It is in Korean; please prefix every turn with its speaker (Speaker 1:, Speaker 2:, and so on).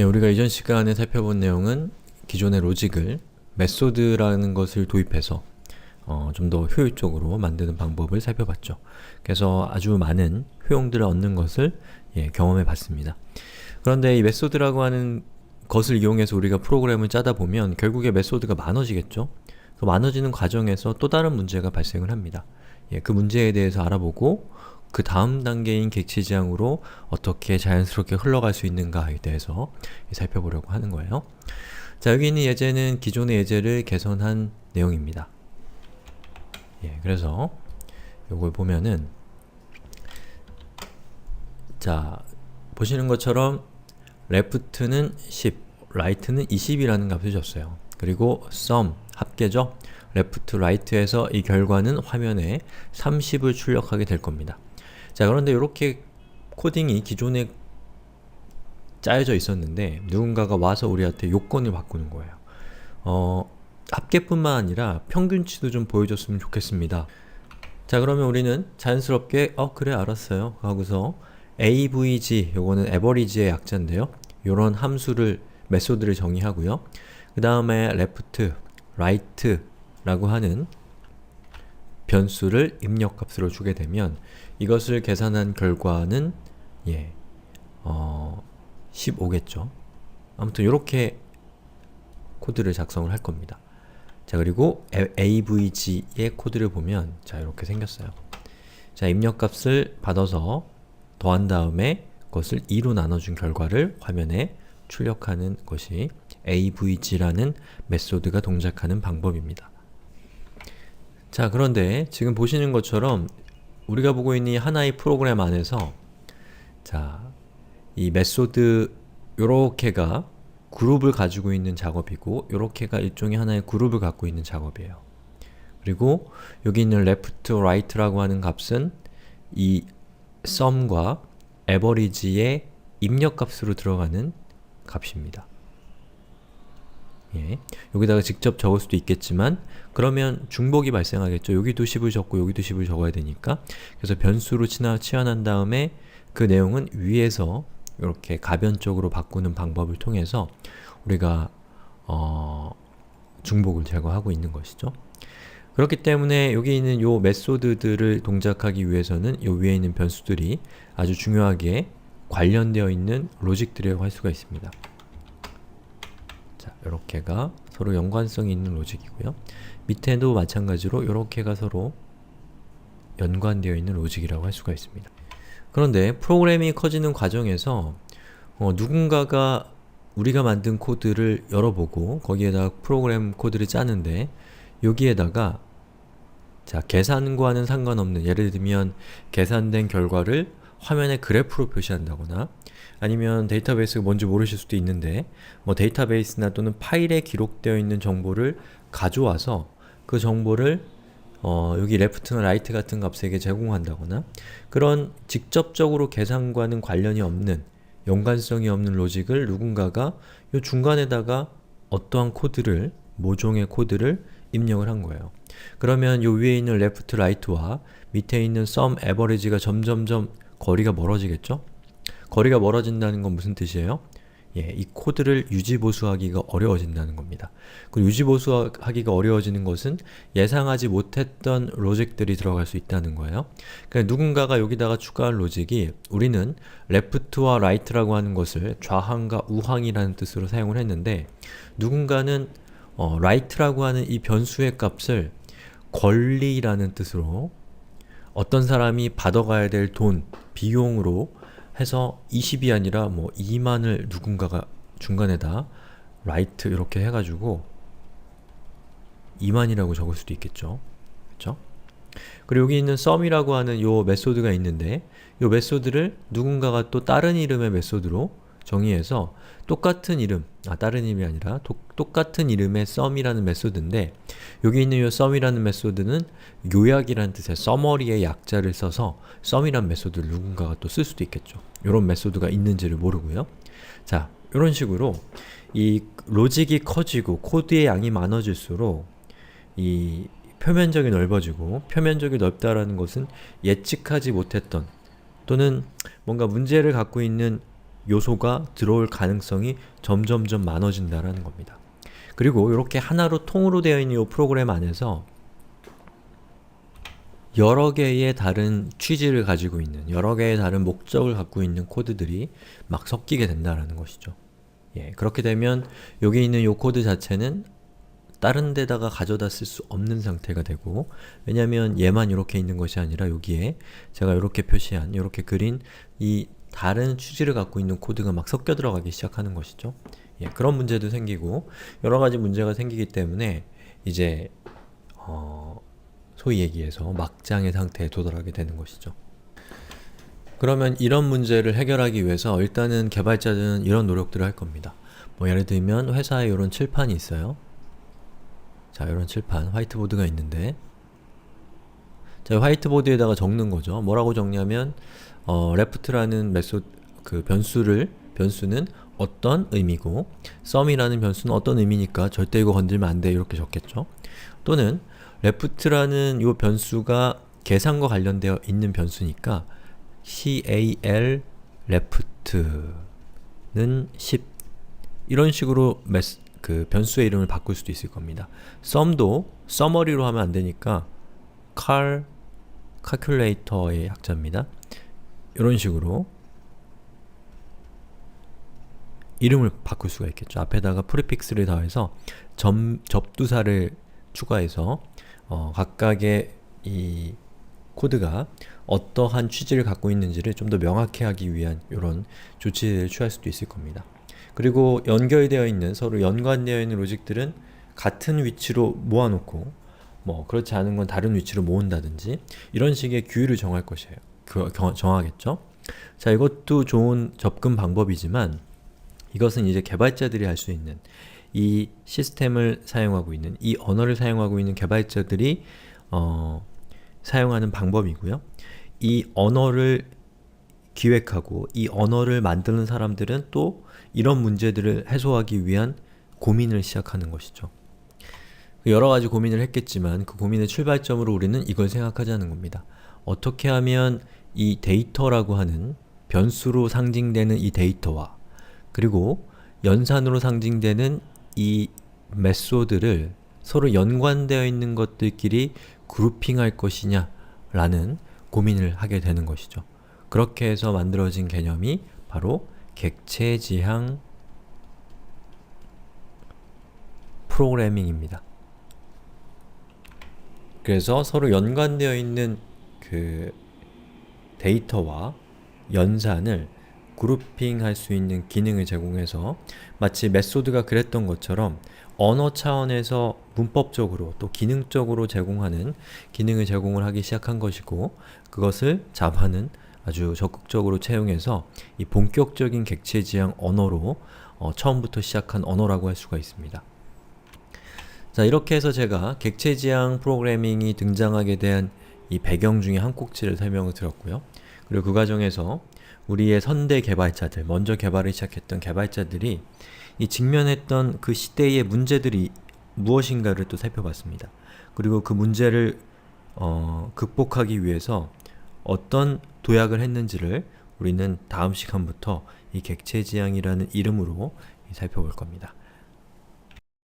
Speaker 1: 우리가 이전 시간에 살펴본 내용은 기존의 로직을 메소드라는 것을 도입해서 좀 더 효율적으로 만드는 방법을 살펴봤죠. 그래서 아주 많은 효용들을 얻는 것을 경험해 봤습니다. 그런데 이 메소드라고 하는 것을 이용해서 우리가 프로그램을 짜다 보면 결국에 메소드가 많아지겠죠? 그 많아지는 과정에서 또 다른 문제가 발생을 합니다. 그 문제에 대해서 알아보고 그 다음 단계인 객체지향으로 어떻게 자연스럽게 흘러갈 수 있는가에 대해서 살펴보려고 하는 거예요. 자, 여기 있는 예제는 기존의 예제를 개선한 내용입니다. 그래서 요걸 보면은 자, 보시는 것처럼 left는 10, right는 20이라는 값을 줬어요. 그리고 sum, 합계죠? left, right에서 이 결과는 화면에 30을 출력하게 될 겁니다. 자, 그런데 이렇게 코딩이 기존에 짜여져 있었는데 누군가가 와서 우리한테 요건을 바꾸는 거예요. 합계뿐만 아니라 평균치도 좀 보여줬으면 좋겠습니다. 자, 그러면 우리는 자연스럽게 그래 알았어요 하고서 avg, 요거는 average의 약자인데요. 요런 함수를, 메소드를 정의하고요. 그 다음에 left, right 라고 하는 변수를 입력값으로 주게 되면 이것을 계산한 결과는 15겠죠. 아무튼 이렇게 코드를 작성을 할 겁니다. 자, 그리고 avg의 코드를 보면 자, 이렇게 생겼어요. 자, 입력값을 받아서 더한 다음에 그것을 2로 나눠준 결과를 화면에 출력하는 것이 avg라는 메소드가 동작하는 방법입니다. 자, 그런데 지금 보시는 것처럼 우리가 보고 있는 이 하나의 프로그램 안에서 자, 이 메소드 요렇게가 그룹을 가지고 있는 작업이고 요렇게가 일종의 하나의 그룹을 갖고 있는 작업이에요. 그리고 여기 있는 left, right라고 하는 값은 이 sum과 average의 입력값으로 들어가는 값입니다. 여기다가 직접 적을 수도 있겠지만 그러면 중복이 발생하겠죠. 여기도 10을 적고 여기도 10을 적어야 되니까. 그래서 변수로 치환한 다음에 그 내용은 위에서 이렇게 가변적으로 바꾸는 방법을 통해서 우리가 중복을 제거하고 있는 것이죠. 그렇기 때문에 여기 있는 요 메소드들을 동작하기 위해서는 요 위에 있는 변수들이 아주 중요하게 관련되어 있는 로직들이라고 할 수가 있습니다. 자, 요렇게가 서로 연관성이 있는 로직이고요. 밑에도 마찬가지로 요렇게가 서로 연관되어 있는 로직이라고 할 수가 있습니다. 그런데 프로그램이 커지는 과정에서 누군가가 우리가 만든 코드를 열어보고 거기에다가 프로그램 코드를 짜는데 여기에다가 자, 계산과는 상관없는, 예를 들면 계산된 결과를 화면에 그래프로 표시한다거나 아니면 데이터베이스가 뭔지 모르실 수도 있는데 뭐 데이터베이스나 또는 파일에 기록되어 있는 정보를 가져와서 그 정보를 여기 left나 right 같은 값에게 제공한다거나 그런 직접적으로 계산과는 관련이 없는, 연관성이 없는 로직을 누군가가 요 중간에다가 어떠한 코드를, 모종의 코드를 입력을 한 거예요. 그러면 요 위에 있는 left, right와 밑에 있는 sum, average가 점점점 거리가 멀어지겠죠? 거리가 멀어진다는 건 무슨 뜻이에요? 이 코드를 유지보수하기가 어려워진다는 겁니다. 그리고 유지보수하기가 어려워지는 것은 예상하지 못했던 로직들이 들어갈 수 있다는 거예요. 그러니까 누군가가 여기다가 추가한 로직이 우리는 left와 right라고 하는 것을 좌항과 우항이라는 뜻으로 사용을 했는데 누군가는 right라고 하는 이 변수의 값을 권리라는 뜻으로 어떤 사람이 받아가야 될 돈, 비용으로 해서 20이 아니라 뭐 2만을 누군가가 중간에다 right 이렇게 해가지고 2만이라고 적을 수도 있겠죠. 그쵸? 그리고 여기 있는 sum이라고 하는 요 메소드가 있는데 요 메소드를 누군가가 또 다른 이름의 메소드로 정의해서 똑같은 이름, 다른 이름이 아니라 똑같은 이름의 sum이라는 메소드인데 여기 있는 요 sum이라는 메소드는 요약이라는 뜻의 summary의 약자를 써서 sum이라는 메소드를 누군가가 또 쓸 수도 있겠죠. 요런 메소드가 있는지를 모르고요. 자, 요런 식으로 이 로직이 커지고 코드의 양이 많아질수록 이 표면적이 넓어지고, 표면적이 넓다라는 것은 예측하지 못했던 또는 뭔가 문제를 갖고 있는 요소가 들어올 가능성이 점점점 많아진다라는 겁니다. 그리고 이렇게 하나로 통으로 되어 있는 이 프로그램 안에서 여러 개의 다른 취지를 가지고 있는, 여러 개의 다른 목적을 갖고 있는 코드들이 막 섞이게 된다는 것이죠. 그렇게 되면 여기 있는 이 코드 자체는 다른 데다가 가져다 쓸 수 없는 상태가 되고, 왜냐면 얘만 이렇게 있는 것이 아니라 여기에 제가 이렇게 표시한, 이렇게 그린 이 다른 취지를 갖고 있는 코드가 막 섞여 들어가기 시작하는 것이죠. 그런 문제도 생기고 여러 가지 문제가 생기기 때문에 이제 소위 얘기해서 막장의 상태에 도달하게 되는 것이죠. 그러면 이런 문제를 해결하기 위해서 일단은 개발자들은 이런 노력들을 할 겁니다. 뭐 예를 들면 회사에 이런 칠판이 있어요. 자, 이런 칠판, 화이트보드가 있는데, 자, 화이트보드에다가 적는 거죠. 뭐라고 적냐면 left라는 메소드, 그 변수는 어떤 의미고 sum이라는 변수는 어떤 의미니까 절대 이거 건들면 안 돼, 이렇게 적겠죠. 또는 left라는 이 변수가 계산과 관련되어 있는 변수니까 cal left는 10, 이런 식으로 그 변수의 이름을 바꿀 수도 있을 겁니다. sum도 summary로 하면 안 되니까 calculator의 약자입니다. 이런 식으로 이름을 바꿀 수가 있겠죠. 앞에다가 프리픽스를 더해서 접두사를 추가해서 각각의 이 코드가 어떠한 취지를 갖고 있는지를 좀 더 명확히 하기 위한 이런 조치를 취할 수도 있을 겁니다. 그리고 연결되어 있는, 서로 연관되어 있는 로직들은 같은 위치로 모아놓고 뭐 그렇지 않은 건 다른 위치로 모은다든지 이런 식의 규율을 정할 것이에요. 정하겠죠? 자, 이것도 좋은 접근 방법이지만 이것은 이제 개발자들이 할 수 있는, 이 시스템을 사용하고 있는, 이 언어를 사용하고 있는 개발자들이 사용하는 방법이고요. 이 언어를 기획하고 이 언어를 만드는 사람들은 또 이런 문제들을 해소하기 위한 고민을 시작하는 것이죠. 여러 가지 고민을 했겠지만 그 고민의 출발점으로 우리는 이걸 생각하자는 겁니다. 어떻게 하면 이 데이터라고 하는 변수로 상징되는 이 데이터와 그리고 연산으로 상징되는 이 메소드를 서로 연관되어 있는 것들끼리 그룹핑할 것이냐 라는 고민을 하게 되는 것이죠. 그렇게 해서 만들어진 개념이 바로 객체지향 프로그래밍입니다. 그래서 서로 연관되어 있는 그 데이터와 연산을 그룹핑할 수 있는 기능을 제공해서 마치 메소드가 그랬던 것처럼 언어 차원에서 문법적으로 또 기능적으로 제공하는 기능을 제공을 하기 시작한 것이고, 그것을 자바는 아주 적극적으로 채용해서 이 본격적인 객체지향 언어로 처음부터 시작한 언어라고 할 수가 있습니다. 자, 이렇게 해서 제가 객체지향 프로그래밍이 등장하게 된 이 배경 중에 한 꼭지를 설명을 드렸고요. 그리고 그 과정에서 우리의 선대 개발자들, 먼저 개발을 시작했던 개발자들이 이 직면했던 그 시대의 문제들이 무엇인가를 또 살펴봤습니다. 그리고 그 문제를 극복하기 위해서 어떤 도약을 했는지를 우리는 다음 시간부터 이 객체지향이라는 이름으로 살펴볼 겁니다.